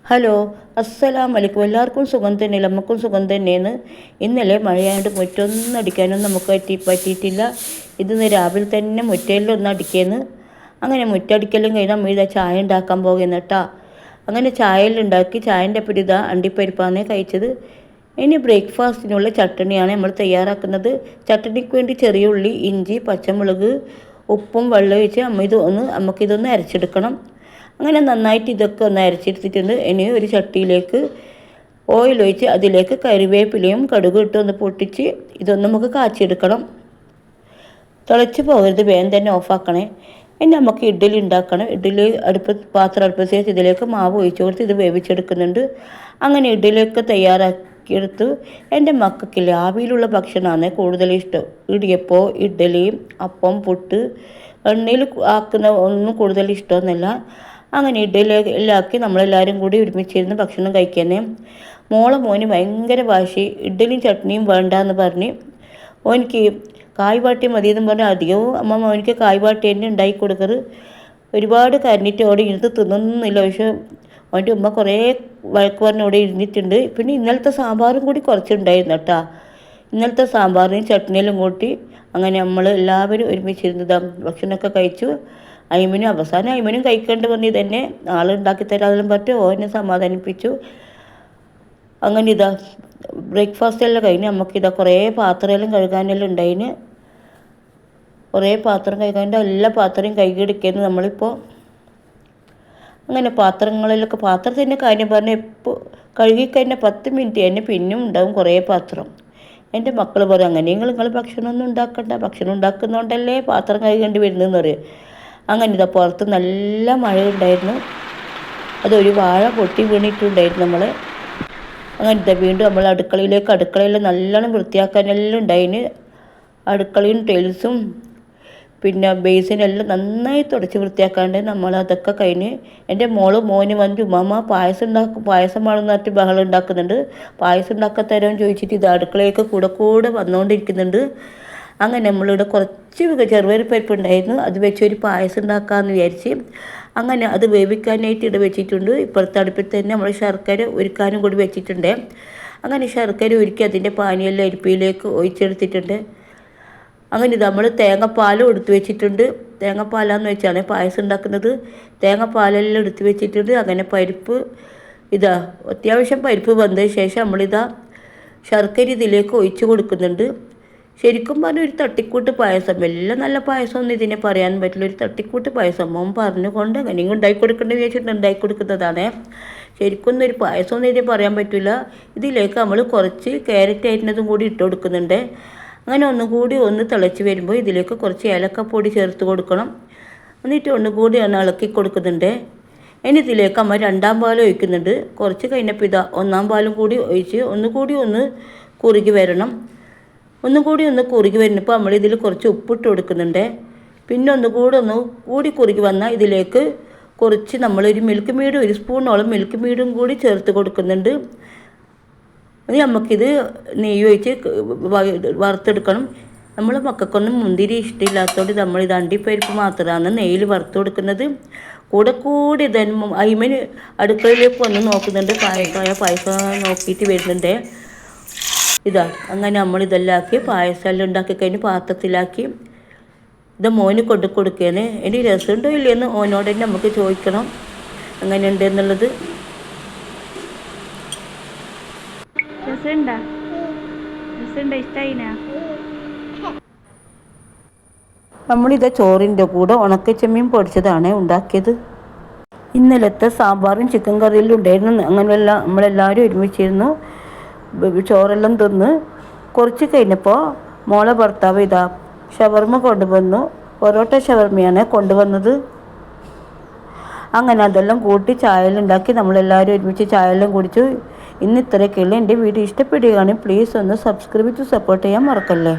Hello, അസ്സലാമലൈക്കും. എല്ലാവർക്കും സുഖം തന്നെയല്ല, നമുക്കും സുഖം തന്നെയാണ്. ഇന്നലെ മഴയായിട്ട് മുറ്റൊന്നും അടിക്കാനൊന്നും നമുക്ക് പറ്റിയിട്ടില്ല. ഇന്ന് രാവിലെ തന്നെ മുറ്റയിലൊന്നും അടിക്കുന്നു. അങ്ങനെ മുറ്റടിക്കലും കഴിഞ്ഞാൽ നമ്മൾ ഇതാ ചായ ഉണ്ടാക്കാൻ പോകുന്നു കേട്ടോ. അങ്ങനെ ചായയിലുണ്ടാക്കി ചായൻ്റെ ഒപ്പം ഇതാ അണ്ടിപ്പരിപ്പാണ് കഴിച്ചത്. ഇനി ബ്രേക്ക്ഫാസ്റ്റിനുള്ള ചട്ടണിയാണ് നമ്മൾ തയ്യാറാക്കുന്നത്. ചട്ടണിക്ക് വേണ്ടി ചെറിയ ഉള്ളി, ഇഞ്ചി, പച്ചമുളക്, ഉപ്പും വെള്ളം ഒഴിച്ച് നമുക്കിതൊന്ന് അരച്ചെടുക്കണം. അങ്ങനെ നന്നായിട്ട് ഇതൊക്കെ ഒന്ന് അരച്ചെടുത്തിട്ടുണ്ട്. ഇനി ഒരു ചട്ടിയിലേക്ക് ഓയിൽ ഒഴിച്ച് അതിലേക്ക് കറിവേപ്പിലയും കടുകും ഇട്ട് ഒന്ന് പൊട്ടിച്ച് ഇതൊന്ന് നമുക്ക് കാച്ചിയെടുക്കണം. തിളച്ച് പോകരുത്, വേഗം തന്നെ ഓഫാക്കണേ. ഇനി നമുക്ക് ഇഡ്ഡലി ഉണ്ടാക്കണം. ഇഡ്ഡലി പാത്രം അടുപ്പത്ത് വെച്ച് ഇതിലേക്ക് മാവ് ഒഴിച്ച് കൊടുത്ത് ഇത് വേവിച്ചെടുക്കുന്നുണ്ട്. അങ്ങനെ ഇഡ്ഡലിയൊക്കെ തയ്യാറാക്കിയെടുത്തു. എൻ്റെ മക്കൾക്കില്ല ആവിയിലുള്ള ഭക്ഷണമാണ് കൂടുതൽ ഇഷ്ടം. ഇടിയപ്പം, ഇഡ്ഡലി, അപ്പം, പുട്ട് എണ്ണയിൽ ആക്കുന്ന ഒന്നും കൂടുതൽ ഇഷ്ടമൊന്നുമില്ല. അങ്ങനെ ഇഡ്ഡലി എല്ലാം ആക്കി നമ്മളെല്ലാവരും കൂടി ഒരുമിച്ചിരുന്ന് ഭക്ഷണം കഴിക്കുന്നേ. മോന് ഭയങ്കര വാശി, ഇഡ്ഡലിയും ചട്നിയും വേണ്ടാന്ന് പറഞ്ഞ് ഓനിക്ക് കായ്വാട്ടി മതിയെന്ന് പറഞ്ഞാൽ അധികവും മോനിക്ക് കായ്വാട്ടി തന്നെ ഉണ്ടാക്കി കൊടുക്കറ്. ഒരുപാട് കരഞ്ഞിട്ട് അവിടെ ഇരുന്ന് തിന്നൊന്നുമില്ല. പക്ഷെ അവൻ്റെ ഉമ്മ കുറേ വഴക്ക് പറഞ്ഞ് അവിടെ ഇരുന്നിട്ടുണ്ട്. പിന്നെ ഇന്നലത്തെ സാമ്പാറും കൂടി കുറച്ചുണ്ടായിരുന്നു കേട്ടോ. ഇന്നലത്തെ സാമ്പാറിനും ചട്നിയെല്ലാം കൂട്ടി അങ്ങനെ നമ്മൾ എല്ലാവരും ഒരുമിച്ചിരുന്നതാണ് ഭക്ഷണമൊക്കെ കഴിച്ചു. അവസാനം അയ്മനും കഴിക്കേണ്ടി വന്ന് ഇതന്നെ ആളുണ്ടാക്കി തരാതെല്ലാം പറ്റും. ഓനെ സമാധാനിപ്പിച്ചു. അങ്ങനെ ഇതാ ബ്രേക്ക്ഫാസ്റ്റ് എല്ലാം കഴിഞ്ഞ് നമുക്കിതാ കുറേ പാത്രമെല്ലാം കഴുകാനെല്ലാം ഉണ്ടായിന്. കുറേ പാത്രം കഴുകാൻ്റെ എല്ലാ പാത്രവും കഴുകിയെടുക്കുന്നു നമ്മളിപ്പോൾ. അങ്ങനെ പാത്രത്തിൻ്റെ കാര്യം പറഞ്ഞാൽ ഇപ്പോൾ കഴുകിക്കഴിഞ്ഞാൽ 10 മിനിറ്റ് തന്നെ പിന്നും ഉണ്ടാവും കുറേ പാത്രം. എൻ്റെ മക്കൾ പറയും അങ്ങനെ നിങ്ങൾ ഭക്ഷണമൊന്നും ഉണ്ടാക്കണ്ട, ഭക്ഷണം ഉണ്ടാക്കുന്നതുകൊണ്ടല്ലേ പാത്രം കഴുകേണ്ടി വരുന്നതെന്ന് പറയും. അങ്ങനെ ഇതാ പുറത്ത് നല്ല മഴ ഉണ്ടായിരുന്നു. അതൊരു വാഴ പൊട്ടി വീണിട്ടുണ്ടായിരുന്നു നമ്മൾ. അങ്ങനെ ഇതാ വീണ്ടും നമ്മൾ അടുക്കളയിൽ നല്ലോണം വൃത്തിയാക്കാനെല്ലാം ഉണ്ടായിന്. അടുക്കളയും ടൈൽസും പിന്നെ ബേസിനെല്ലാം നന്നായി തുടച്ച് വൃത്തിയാക്കാണ്ട് നമ്മളതൊക്കെ കഴിഞ്ഞ് എൻ്റെ മോന് വന്ന് ഉമ്മാമ പായസം വേണമെന്ന് പറഞ്ഞിട്ട് ബഹളം ഉണ്ടാക്കുന്നുണ്ട്. പായസം ഉണ്ടാക്കാൻ തരാമെന്ന് ചോദിച്ചിട്ട് ഇത് അടുക്കളയൊക്കെ കൂടെ വന്നുകൊണ്ടിരിക്കുന്നുണ്ട്. അങ്ങനെ നമ്മളിവിടെ കുറച്ച് ചെറുപയറുപരിപ്പ് ഉണ്ടായിരുന്നു, അത് വെച്ചൊരു പായസം ഉണ്ടാക്കാമെന്ന് വിചാരിച്ച് അങ്ങനെ അത് വേവിക്കാനായിട്ട് ഇവിടെ വെച്ചിട്ടുണ്ട്. ഇപ്പുറത്തെ അടുപ്പിൽ തന്നെ നമ്മൾ ശർക്കര ഉരുക്കാനും കൂടി വെച്ചിട്ടുണ്ട്. അങ്ങനെ ശർക്കര ഉരുക്കി അതിൻ്റെ പാനിയെല്ലാം അരിപ്പിയിലേക്ക് ഒഴിച്ചെടുത്തിട്ടുണ്ട്. അങ്ങനെ നമ്മൾ തേങ്ങാപ്പാലും എടുത്ത് വെച്ചിട്ടുണ്ട്. തേങ്ങാപ്പാലാന്ന് വെച്ചാണ് പായസം ഉണ്ടാക്കുന്നത്. തേങ്ങാപ്പാലെല്ലാം എടുത്ത് വെച്ചിട്ടുണ്ട്. അങ്ങനെ പരിപ്പ് അത്യാവശ്യം പരിപ്പ് വന്നതിന് ശേഷം നമ്മളിതാ ശർക്കര ഇതിലേക്ക് ഒഴിച്ച് കൊടുക്കുന്നുണ്ട്. ശരിക്കും പറഞ്ഞാൽ ഒരു തട്ടിക്കൂട്ട് പായസം, എല്ലാം നല്ല പായസമൊന്നും ഇതിനെ പറയാൻ പറ്റില്ല. ഒരു തട്ടിക്കൂട്ട് പായസം മോൻ പറഞ്ഞുകൊണ്ട് എങ്ങനെയും ഉണ്ടാക്കി കൊടുക്കേണ്ടത് വിചാരിച്ചിട്ട് ഉണ്ടാക്കി കൊടുക്കുന്നതാണ്. ശരിക്കും ഒരു പായസമൊന്നും ഇതിനെ പറയാൻ പറ്റില്ല. ഇതിലേക്ക് നമ്മൾ കുറച്ച് ക്യാരറ്റ് അരിഞ്ഞതും കൂടി ഇട്ട് കൊടുക്കുന്നുണ്ട്. അങ്ങനെ ഒന്നുകൂടി തിളച്ച് വരുമ്പോൾ ഇതിലേക്ക് കുറച്ച് ഏലക്കപ്പൊടി ചേർത്ത് കൊടുക്കണം. എന്നിട്ട് ഒന്നുകൂടി ഇളക്കി കൊടുക്കുന്നുണ്ട്. ഇനി ഇതിലേക്ക് നമ്മൾ 2ാം പാൽ ഒഴിക്കുന്നുണ്ട്. കുറച്ച് കഴിഞ്ഞപ്പോൾ ഒന്നാം പാലും കൂടി ഒഴിച്ച് ഒന്നുകൂടി കുറുകി വരണം. ഒന്നുകൂടി കുറുകി വരുന്നപ്പോൾ നമ്മളിതിൽ കുറച്ച് ഉപ്പിട്ട് കൊടുക്കുന്നുണ്ട്. പിന്നെ ഒന്നുകൂടി കുറുകി വന്നാൽ ഇതിലേക്ക് കുറച്ച് നമ്മളൊരു മിൽക്ക് മെയ്ഡ് 1 സ്പൂണോളം മിൽക്ക് മെയ്ഡും കൂടി ചേർത്ത് കൊടുക്കുന്നുണ്ട്. ഇനി നമുക്കിത് നെയ്യ് ഒഴിച്ച് വറുത്തെടുക്കണം. നമ്മൾ മക്കൾക്കൊന്നും മുന്തിരി ഇഷ്ടമില്ലാത്തതുകൊണ്ട് നമ്മളിത് അണ്ടിപ്പരിപ്പ് മാത്രമാണ് നെയ്യിൽ വറുത്ത് കൊടുക്കുന്നത്. കൂടി അയ്മന് അടുക്കളയിലേക്ക് വന്ന് നോക്കുന്നുണ്ട്. പായസം നോക്കിയിട്ട് വരുന്നുണ്ട്. അങ്ങനെ നമ്മളിതെല്ലാം ആക്കി പായസമെല്ലാം ഉണ്ടാക്കി കഴിഞ്ഞ് പാത്രത്തിലാക്കി മോന് കൊടുക്കുകയാണ്. ഇനി രസമുണ്ടോ ഇല്ലയെന്ന് ഓനോട് തന്നെ നമുക്ക് ചോദിക്കണം എങ്ങനെയുണ്ട് എന്നുള്ളത്. നമ്മളിത് ചോറിൻ്റെ കൂടെ ഉണക്കച്ചെമ്മീൻ പൊടിച്ചതാണ് ഉണ്ടാക്കിയത്. ഇന്നലത്തെ സാമ്പാറും ചിക്കൻ കറിയെല്ലാം ഉണ്ടായിരുന്നു. അങ്ങനെയെല്ലാം നമ്മളെല്ലാവരും ഒരുമിച്ചിരുന്നു ചോറെല്ലാം തിന്ന്. കുറച്ച് കഴിഞ്ഞപ്പോൾ മോളെ ഭർത്താവ് ഷവർമ്മ കൊണ്ടുവന്നു. പൊറോട്ട ഷവർമ്മയാണ് കൊണ്ടുവന്നത്. അങ്ങനെ അതെല്ലാം കൂട്ടി ചായയെല്ലാം ഉണ്ടാക്കി നമ്മളെല്ലാവരും ഒരുമിച്ച് ചായയെല്ലാം കുടിച്ചു. ഇന്ന് ഇത്രയൊക്കെയുള്ളൂ. എൻ്റെ വീഡിയോ ഇഷ്ടപ്പെടുകയാണെങ്കിൽ പ്ലീസ് ഒന്ന് സബ്സ്ക്രൈബ് ചെയ്ത് സപ്പോർട്ട് ചെയ്യാൻ മറക്കല്ലേ.